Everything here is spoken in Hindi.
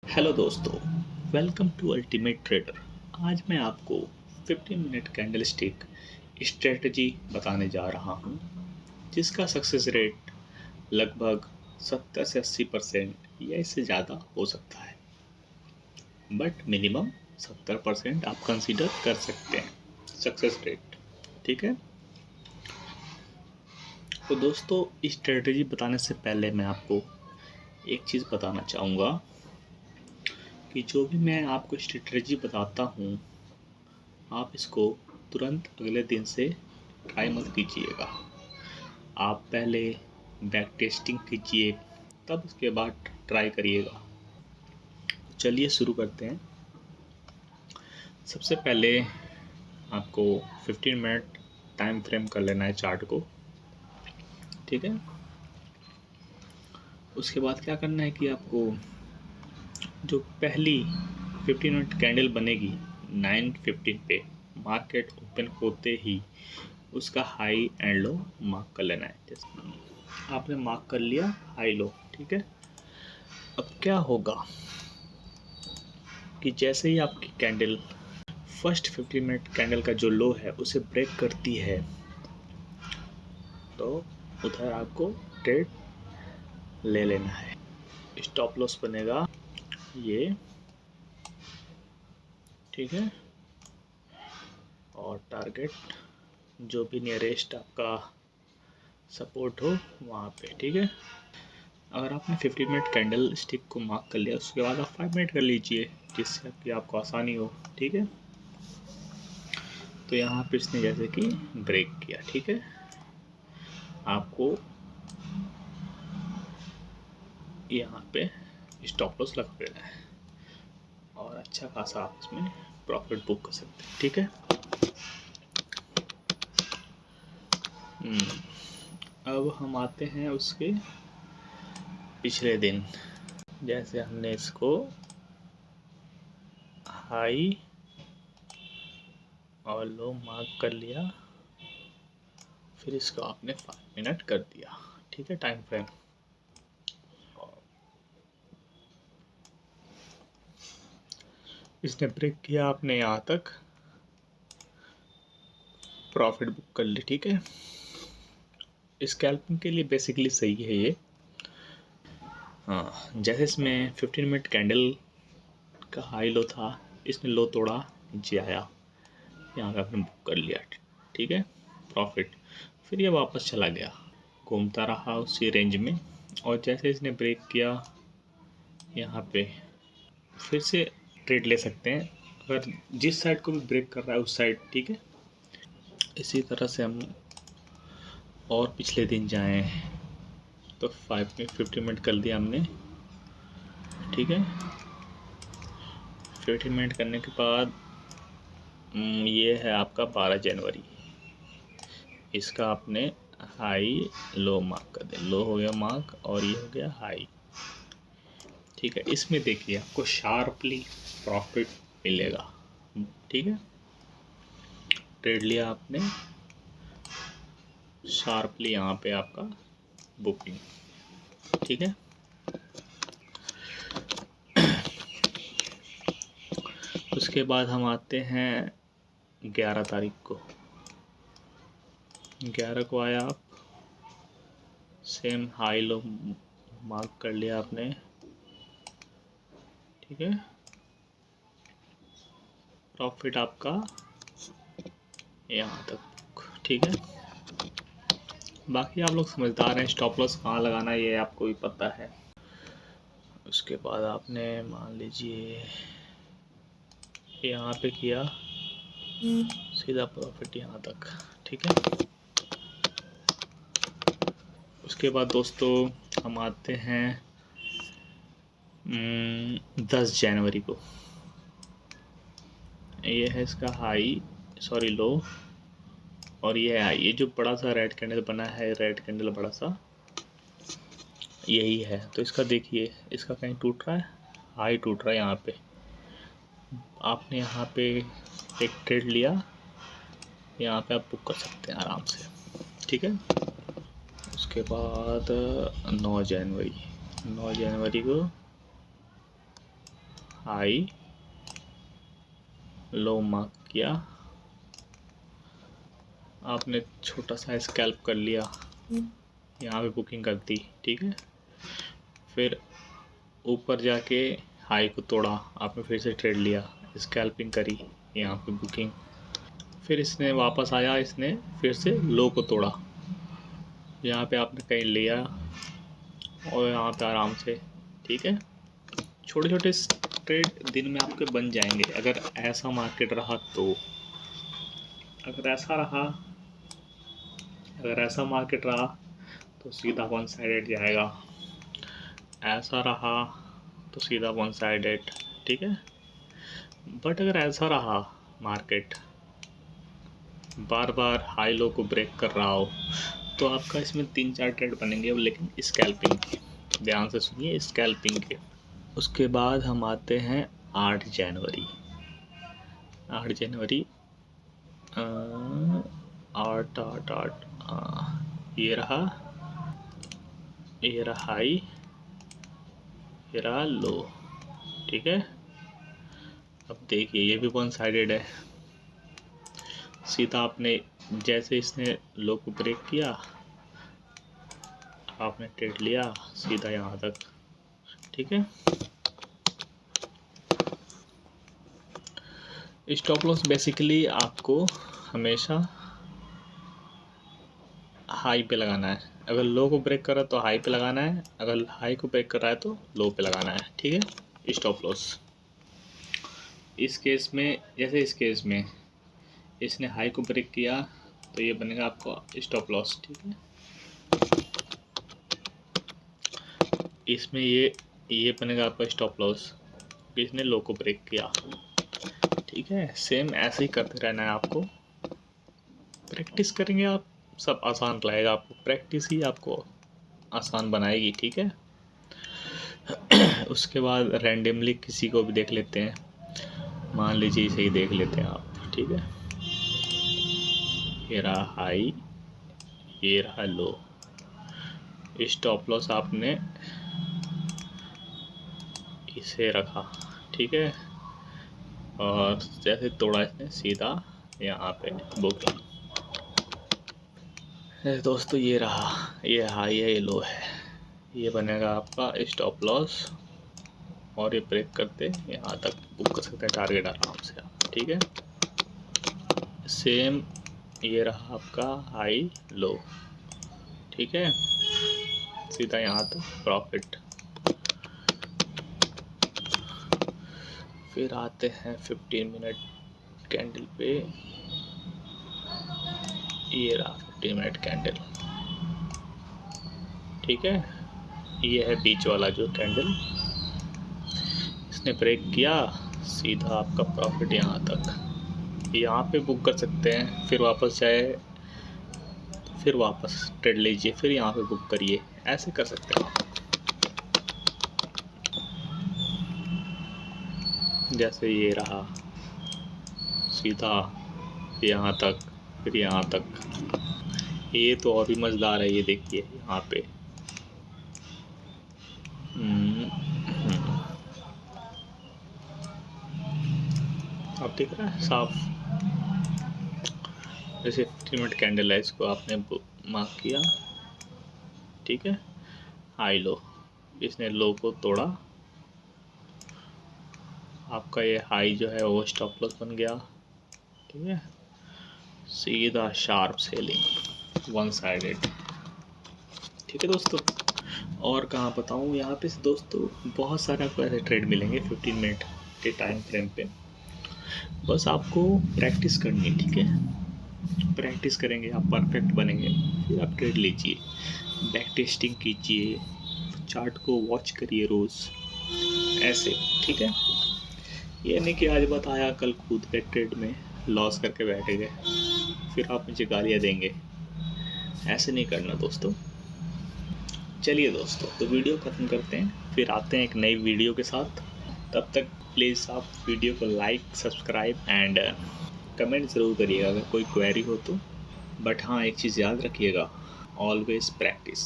हेलो दोस्तों, वेलकम टू अल्टीमेट ट्रेडर। आज मैं आपको 15 मिनट कैंडल स्टिक स्ट्रेटजी बताने जा रहा हूँ, जिसका सक्सेस रेट लगभग 70 से 80% या इससे ज़्यादा हो सकता है, बट मिनिमम 70% आप कंसीडर कर सकते हैं सक्सेस रेट। ठीक है, तो दोस्तों स्ट्रेटजी बताने से पहले मैं आपको एक चीज़ बताना चाहूँगा कि जो भी मैं आपको स्ट्रेटजी बताता हूँ, आप इसको तुरंत अगले दिन से ट्राई मत कीजिएगा। आप पहले बैक टेस्टिंग कीजिए, तब उसके बाद ट्राई करिएगा। चलिए शुरू करते हैं। सबसे पहले आपको 15 मिनट टाइम फ्रेम कर लेना है चार्ट को। ठीक है, उसके बाद क्या करना है कि आपको जो पहली 15 मिनट कैंडल बनेगी 9:15 पे, मार्केट ओपन होते ही उसका हाई एंड लो मार्क कर लेना है। जैसे आपने मार्क कर लिया हाई लो, ठीक है। अब क्या होगा कि जैसे ही आपकी कैंडल फर्स्ट 15 मिनट कैंडल का जो लो है उसे ब्रेक करती है, तो उधर आपको ट्रेड ले लेना है। स्टॉप लॉस बनेगा ये, ठीक है, और टारगेट जो भी नियरेस्ट आपका सपोर्ट हो वहाँ पे। ठीक है, अगर आपने 15 मिनट कैंडल स्टिक को मार्क कर लिया, उसके बाद आप 5 मिनट कर लीजिए, जिससे कि आपको आसानी हो। ठीक है, तो यहाँ पे इसने जैसे कि ब्रेक किया, ठीक है, आपको यहाँ पे स्टॉप लॉस लगा देना है और अच्छा खासा आप इसमें प्रॉफिट बुक कर सकते हैं। ठीक है, अब हम आते हैं उसके पिछले दिन। जैसे हमने इसको हाई और लो मार्क कर लिया, फिर इसको आपने 5 मिनट कर दिया। ठीक है, टाइम फ्रेम। इसने ब्रेक किया, आपने यहाँ तक प्रॉफिट बुक कर ली। ठीक है, स्कैल्पिंग के लिए बेसिकली सही है ये। हाँ, जैसे इसमें 15 मिनट कैंडल का हाई लो था, इसने लो तोड़ा, नीचे आया, यहाँ पे आपने बुक कर लिया। ठीक है, प्रॉफिट। फिर ये वापस चला गया, घूमता रहा उसी रेंज में, और जैसे इसने ब्रेक किया यहाँ पे, फिर से ट्रेड ले सकते हैं अगर जिस साइड को भी ब्रेक कर रहा है उस साइड। ठीक है, इसी तरह से हम और पिछले दिन जाएं तो 50 मिनट कर दिया हमने। ठीक है, 15 मिनट करने के बाद ये है आपका 12 जनवरी। इसका आपने हाई लो मार्क कर दिया, लो हो गया मार्क और ये हो गया हाई। ठीक है, इसमें देखिए आपको शार्पली प्रॉफिट मिलेगा। ठीक है, ट्रेड लिया आपने, शार्पली यहाँ पे आपका बुकिंग। ठीक है, उसके बाद हम आते हैं 11 तारीख को। 11 को आया, आप सेम हाई लो मार्क कर लिया आपने। ठीक है, प्रॉफिट आपका यहाँ तक। ठीक है, बाकी आप लोग समझदार हैं, स्टॉप लॉस कहाँ लगाना है ये आपको भी पता है। उसके बाद आपने मान लीजिए यहाँ पे किया, सीधा प्रॉफिट यहाँ तक। ठीक है, उसके बाद दोस्तों हम आते हैं 10 जनवरी को। ये है इसका हाई, सॉरी लो, और ये है हाई। ये जो बड़ा सा रेड कैंडल बना है, रेड कैंडल बड़ा सा यही है। तो इसका देखिए, इसका कहीं टूट रहा है, हाई टूट रहा है यहाँ पे। आपने यहाँ पे एक ट्रेड लिया, यहाँ पे आप बुक कर सकते हैं आराम से। ठीक है, उसके बाद 9 जनवरी को हाई लो मार्क किया, आपने छोटा सा स्कैल्प कर लिया, यहाँ पे बुकिंग कर दी, ठीक है। फिर ऊपर जाके हाई को तोड़ा, आपने फिर से ट्रेड लिया, स्कैल्पिंग करी, यहाँ पे बुकिंग। फिर इसने वापस आया, इसने फिर से लो को तोड़ा, यहाँ पे आपने कहीं लिया और यहाँ पे आराम से, ठीक है। छोटे छोटे ट्रेड दिन में आपके बन जाएंगे अगर ऐसा मार्केट रहा तो। अगर ऐसा रहा, अगर ऐसा मार्केट रहा तो सीधा वन साइडेड जाएगा, ऐसा रहा तो सीधा वन साइडेड, ठीक है। बट अगर ऐसा रहा मार्केट बार बार हाई लो को ब्रेक कर रहा हो तो आपका इसमें 3-4 ट्रेड बनेंगे, लेकिन स्कैल्पिंग के, ध्यान से सुनिए, स्कैल्पिंग के। उसके बाद हम आते हैं 8 जनवरी। 8 जनवरी 8 ये रहा हाई, ये रहा लो, ठीक है। अब देखिए ये भी वन साइडेड है, सीधा आपने जैसे इसने लो को ब्रेक किया, आपने ट्रेड लिया सीधा यहाँ तक, ठीक है। स्टॉप लॉस बेसिकली आपको हमेशा हाई पे लगाना है, अगर लो को ब्रेक कर रहा है तो हाई पे लगाना है, अगर हाई को ब्रेक कर रहा है तो लो पे लगाना है, ठीक है। स्टॉप लॉस इस केस में, जैसे इस केस में इसने हाई को ब्रेक किया तो ये बनेगा आपका स्टॉप लॉस, ठीक है। इसमें ये बनेगा आपका स्टॉप लॉस, इसने लो को ब्रेक किया, ठीक है। सेम ऐसे ही करते रहना है आपको, प्रैक्टिस करेंगे आप, सब आसान रहेगा, आपको प्रैक्टिस ही आपको आसान बनाएगी, ठीक है। उसके बाद रैंडमली किसी को भी देख लेते हैं, मान लीजिए इसे ही देख लेते हैं आप, ठीक है। ये रहा हाई, ये रहा लो, स्टॉप लॉस आपने इसे रखा, ठीक है, और जैसे तोड़ा इसने सीधा यहाँ पे बुकिंग। दोस्तों ये रहा, ये हाई है, ये लो है, ये बनेगा आपका स्टॉप लॉस, और ये ब्रेक करते यहाँ तक बुक कर सकते हैं टारगेट आराम से आप, ठीक है। सेम ये रहा आपका हाई लो, ठीक है, सीधा यहाँ तक प्रॉफिट। फिर आते हैं 15 मिनट कैंडल पे, ये रहा 15 मिनट कैंडल, ठीक है। ये है बीच वाला जो कैंडल, इसने ब्रेक किया, सीधा आपका प्रॉफिट यहाँ तक, यहाँ पे बुक कर सकते हैं, फिर वापस जाए, फिर वापस ट्रेड लीजिए, फिर यहाँ पे बुक करिए, ऐसे कर सकते हैं आप। जैसे ये रहा सीधा यहाँ तक, फिर यहाँ तक, ये तो और भी मज़ेदार है, ये देखिए यहाँ पे आप देख रहा है साफ, जैसे 15 मिनट कैंडल है, इसको आपने मार्क किया, ठीक है, हाई लो, इसने लो को तोड़ा, आपका ये हाई जो है वो स्टॉप लॉस बन गया, ठीक है। सीधा शार्प सेलिंग वन साइडेड, ठीक है दोस्तों। और कहाँ बताऊँ, यहाँ पे दोस्तों बहुत सारे आपको ऐसे ट्रेड मिलेंगे 15 मिनट के टाइम फ्रेम पे, बस आपको प्रैक्टिस करनी है, ठीक है। प्रैक्टिस करेंगे आप परफेक्ट बनेंगे, फिर आप ट्रेड लीजिए, बैक टेस्टिंग कीजिए, चार्ट को वॉच करिए रोज़, ऐसे, ठीक है। ये नहीं कि आज बताया कल कूद के ट्रेड में लॉस करके बैठे गए, फिर आप मुझे गालियाँ देंगे, ऐसे नहीं करना दोस्तों। चलिए दोस्तों, तो वीडियो ख़त्म करते हैं, फिर आते हैं एक नई वीडियो के साथ। तब तक प्लीज़ आप वीडियो को लाइक, सब्सक्राइब एंड कमेंट ज़रूर करिएगा अगर कोई क्वेरी हो तो। बट हाँ, एक चीज़ याद रखिएगा, ऑलवेज प्रैक्टिस।